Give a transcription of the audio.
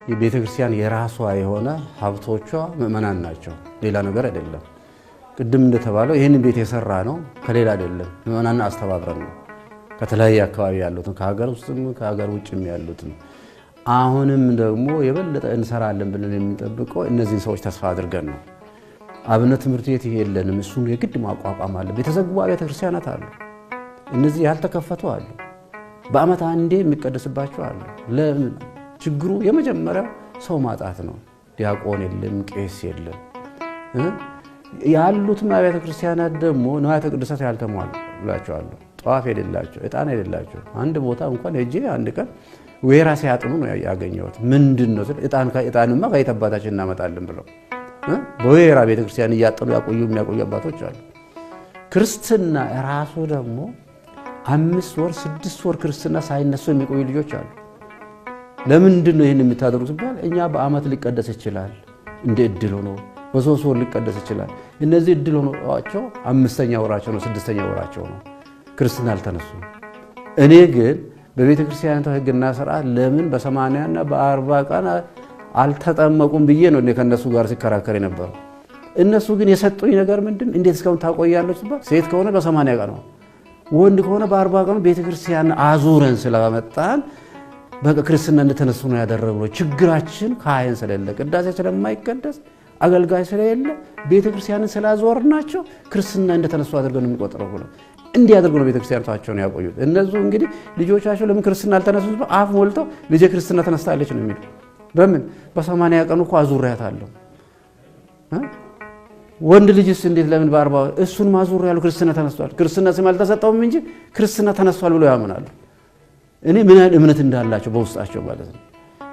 የቤተ ክርስቲያን የራሷ የሆነ ሀብቶቿ ምእመናን ናቸው፣ ሌላ ነገር አይደለም። ቅድም እንደተባለው ይህን ቤት የሰራ ነው ከሌላ አይደለም፣ ምእመናን አስተባብረን ነው። ከተለያየ አካባቢ ያሉትን ከሀገር ውስጥም ከሀገር ውጭም ያሉትን አሁንም ደግሞ የበለጠ እንሰራለን ብለን የምንጠብቀው እነዚህን ሰዎች ተስፋ አድርገን ነው። አብነት ትምህርት ቤት የለንም፣ እሱን የግድ ማቋቋም አለ። የተዘጉ አብያተ ክርስቲያናት አሉ፣ እነዚህ ያልተከፈቱ አሉ፣ በአመት አንዴ የሚቀደስባቸው አሉ። ለምን? ችግሩ የመጀመሪያው ሰው ማጣት ነው። ዲያቆን የለም፣ ቄስ የለም። ያሉትም አብያተ ክርስቲያናት ደግሞ ንዋያተ ቅድሳት ያልተሟሉላቸዋለሁ፣ ጧፍ የሌላቸው፣ ዕጣን የሌላቸው። አንድ ቦታ እንኳን ሄጄ አንድ ቀን ወይራ ሲያጥኑ ነው ያገኘሁት። ምንድነው ስል ዕጣንማ ከየት አባታችን እናመጣለን ብለው በወይራ ቤተክርስቲያን እያጠኑ የሚያቆዩ አባቶች አሉ። ክርስትና ራሱ ደግሞ 5 ወር 6 ወር ክርስትና ሳይነሱ የሚቆዩ ልጆች አሉ። ለምንድን ነው ይሄን የምታደርጉት ሲባል እኛ በአመት ሊቀደስ ይችላል፣ እንደ እድል ሆኖ በ3 ወር ሊቀደስ ይችላል። እነዚህ እድል ሆኖቸው 5ኛ ወራቸው ነው 6ኛ ወራቸው ነው ክርስትና አልተነሱም። እኔ ግን በቤተ ክርስቲያናቱ ሕግና ሥርዓት ለምን በ80 እና በ40 ቀን አልተጠመቁም ብዬ ነው ከነሱ ጋር ሲከራከር የነበረው። እነሱ ግን የሰጡኝ ነገር ምንድን እንዴት እስካሁን ታቆያለች ሲባል ሴት ከሆነ በ80 ቀን ነው፣ ወንድ ከሆነ በ40 ቀን ቤተ ክርስቲያን አዙረን ስለመጣን በቃ ክርስትና እንደተነሱ ነው ያደረግነው። ችግራችን ካህን ስለሌለ፣ ቅዳሴ ስለማይቀደስ፣ አገልጋይ ስለሌለ ቤተ ክርስቲያንን ስላዞርናቸው ክርስትና እንደተነሱ አድርገን የሚቆጥረው ብለው እንዲያደርጉ ነው ቤተ ክርስቲያናቸውን ያቆዩት። እነሱ እንግዲህ ልጆቻቸው ለምን ክርስትና አልተነሱም ሲባል አፍ ሞልተው ልጄ ክርስትና ተነስታለች ነው የሚሉ። በምን በ80 ቀኑ እኮ አዙሪያታለሁ። ወንድ ልጅስ እንዴት ለምን በ40 እሱን ማዙር ያለው ክርስትና ተነስቷል፣ ክርስትና ስም አልተሰጠውም እንጂ ክርስትና ተነስቷል ብለው ያምናሉ። እኔ ምን ያህል እምነት እንዳላቸው በውስጣቸው ማለት ነው።